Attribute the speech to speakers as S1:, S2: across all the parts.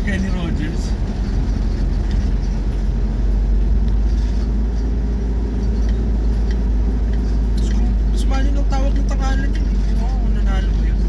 S1: Kenny Rogers. Sumali ng tawag ng tangalan yun. Hindi mo ako nanalo ko yun.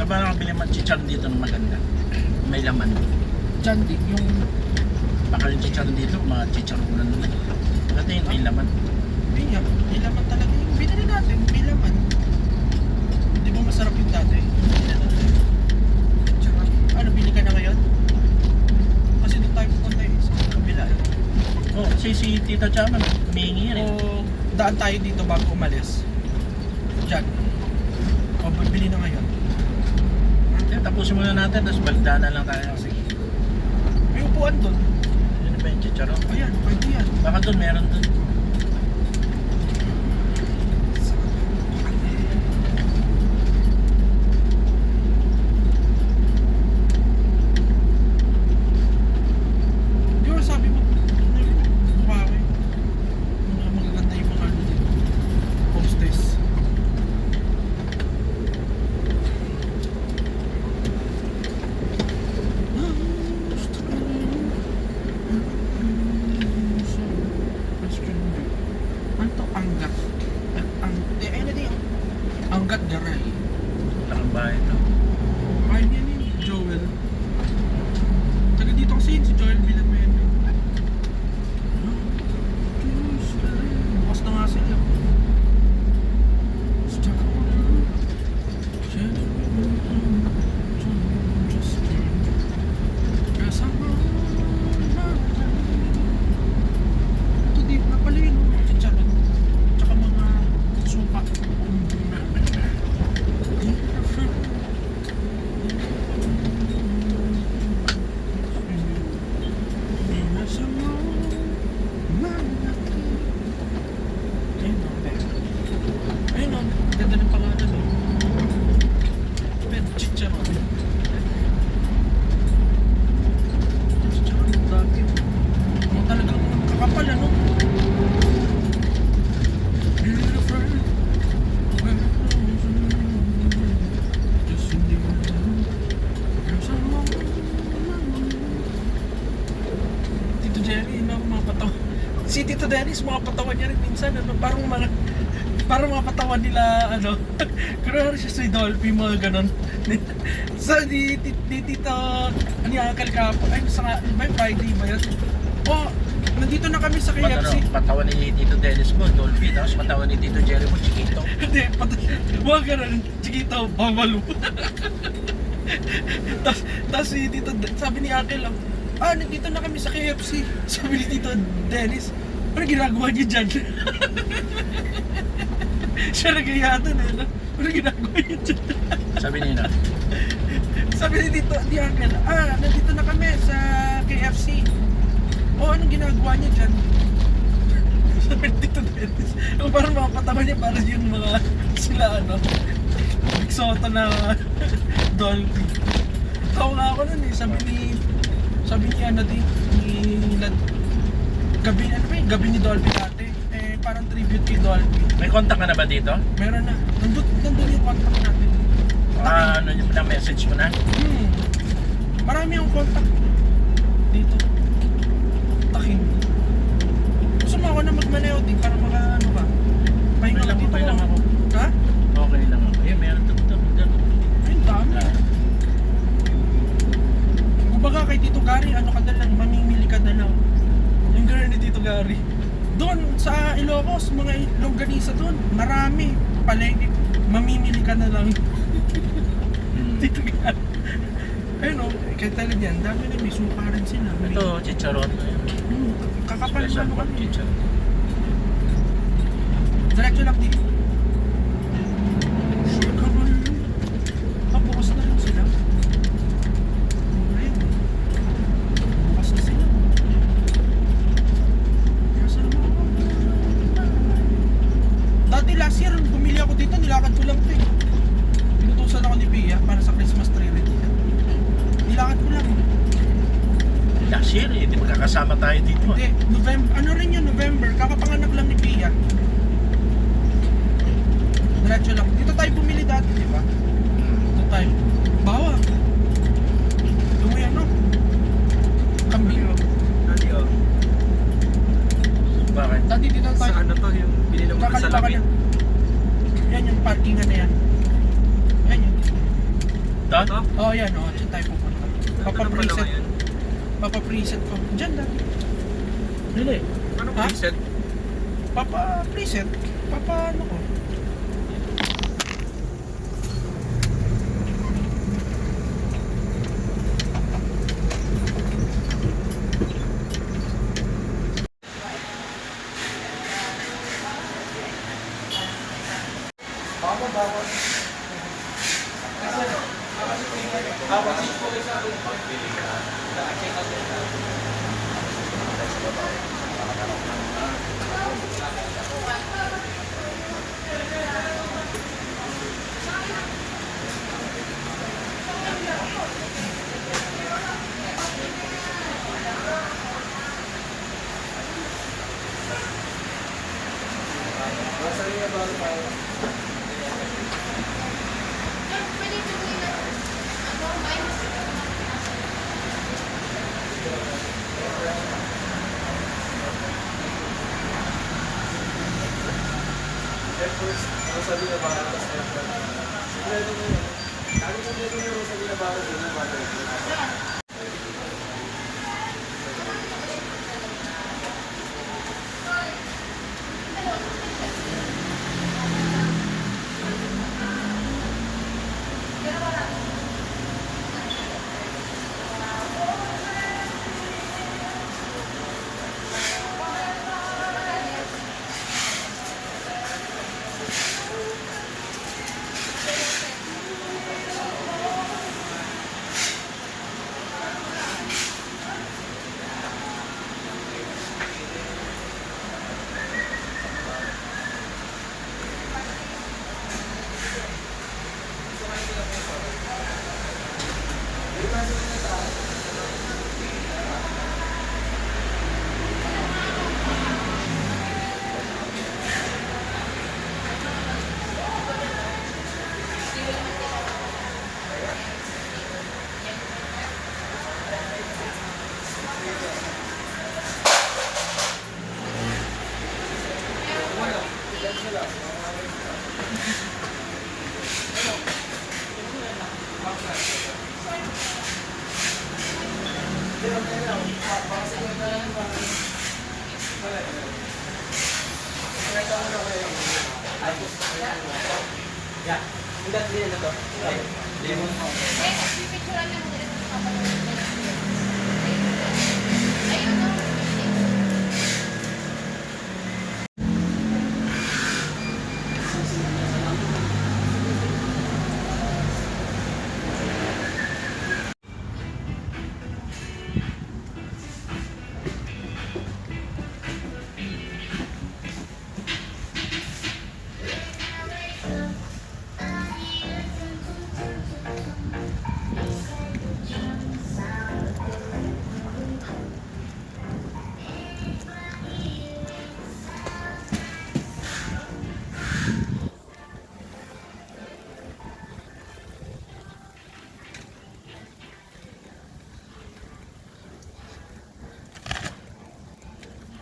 S2: Ba nakabili man chicharon dito ng maganda? May laman.
S1: Diyan din yung...
S2: Baka yung chicharon dito, mga chicharon na naman. Kasi yun, may laman.
S1: May laman talaga yung binili natin. May laman. Di ba masarap yung dati? Tsaka, ano, bili ka na ngayon? Kasi doon tayo pupunta eh, sa kabila.
S2: Oh, si Tita Chama, humihingi rin.
S1: O, daan tayo dito bago umalis. Diyan. O, bili na ngayon.
S2: Tapusin muna natin, tapos balitaan na lang tayo. Sige.
S1: May upuan doon.
S2: Yun ba yung chicharon?
S1: Ayan, pwede yan.
S2: Baka doon, meron doon.
S1: Di ba sabi mo, bumawi. Mga magaganda yung mga ano dito. Hostess. Ano to? Anggat. Ayun na din. Anggat garay.
S2: Lakang bahay ito.
S1: Ay, yan yun. Joel. Taga dito kasi yun, si Joel Villanueva. Bukas na nga sila. Ito deep na pala yun. Chicharon. Tsaka mga suka. Ayun o, ganda ng pangalan o. Pet chicharon. Chicharon ng dati. Ano talagang kakapal ano? Tito Jerry, mga patawan. Si Tito Dennis, mga patawan niya rin minsan, ano, parang mga patawan nila, ano, kunwari siya si Dolphy, mga ganon. So, di Tito, ano yung Uncle Capo, ay, may Friday ba yun? Oh, nandito na kami sa KFC.
S2: Patawan ni Tito Dennis mo, Dolphy, tapos patawan ni Tito Jerry mo, Chiquito.
S1: Hindi, mga ganon, Chiquito, Bamalu. Tapos si Tito, sabi ni Uncle, nandito na kami sa KFC. Sabi ni Tito Dennis, ano ginagawa niyo dyan? Siya nagayatan eh, no? Ano ginagawa niyo dyan?
S2: Sabi niya na.
S1: Sabi ni Tito, di Uncle, nandito na kami sa KFC. Anong ginagawa niyo dyan? Sabi ni Tito Dennis, parang mga patama niya, parang yung mga sila, ano, Big Soto na Dolphy. Tawa nga ako nun eh, sabi ni ano din, gabi ni Dolphy dati. Parang tribute kay Dolphy.
S2: May contact ka na ba dito?
S1: Meron na. Nandun yung contact natin.
S2: Ano yung na-message mo na?
S1: Marami yung contact dito. Takin. Gusto mo ako na magmaneho din para maka ano ba? Pahinga lang dito.
S2: Okay lang ako.
S1: Ha?
S2: Okay lang ako. Meron ito.
S1: Ay, dami. Kumbaga kay Tito Gary, ano ka na lang, mamimili ka na lang. Yung gano'n ni Tito Gary. Doon sa Ilocos, mga longganisa doon, marami. Palengke, mamimili ka na lang. Tito Gary. Ayun o, kaya talaga yan, dami na may suka rin sila.
S2: Ito, chicharon.
S1: Kakapal
S2: Special
S1: naman
S2: pork
S1: kami.
S2: chicharon.
S1: Diretso lang dito. Bukas na lang sila. Ayun. Bukas na sila. Kaya saan mo? dito, nilakad ko lang ito eh. Pinutusan ako ni Pia para sa Christmas tree ready na. Nilakad ko lang.
S2: Last year eh, di magkakasama tayo dito.
S1: Hindi, November, ano rin yun, November. Kakapanganak lang ni Pia. Diretso lang. Dito tayo bumili dati, di ba? Dito tayo. Bawa. Yung may ano? Kambing.
S3: Dati oh.
S2: Bakit?
S1: Dati dito tayo.
S3: Sa ano to, yung binili mo sa
S1: Kakaliwa ka
S3: labi.
S1: na. Yan yung parkingan na yan. Yan yun.
S2: Ta?
S3: Ito?
S1: Oh, yan. Oh, dyan tayo pupunta.
S3: Ito na pala
S1: Papapreset.
S3: ngayon.
S1: Papapreset ko. Dyan dati.
S2: Hindi.
S3: Ano
S1: Ha?
S3: preset?
S1: Papapreset. Ano ko.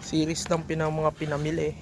S1: Series ng mga pinamili.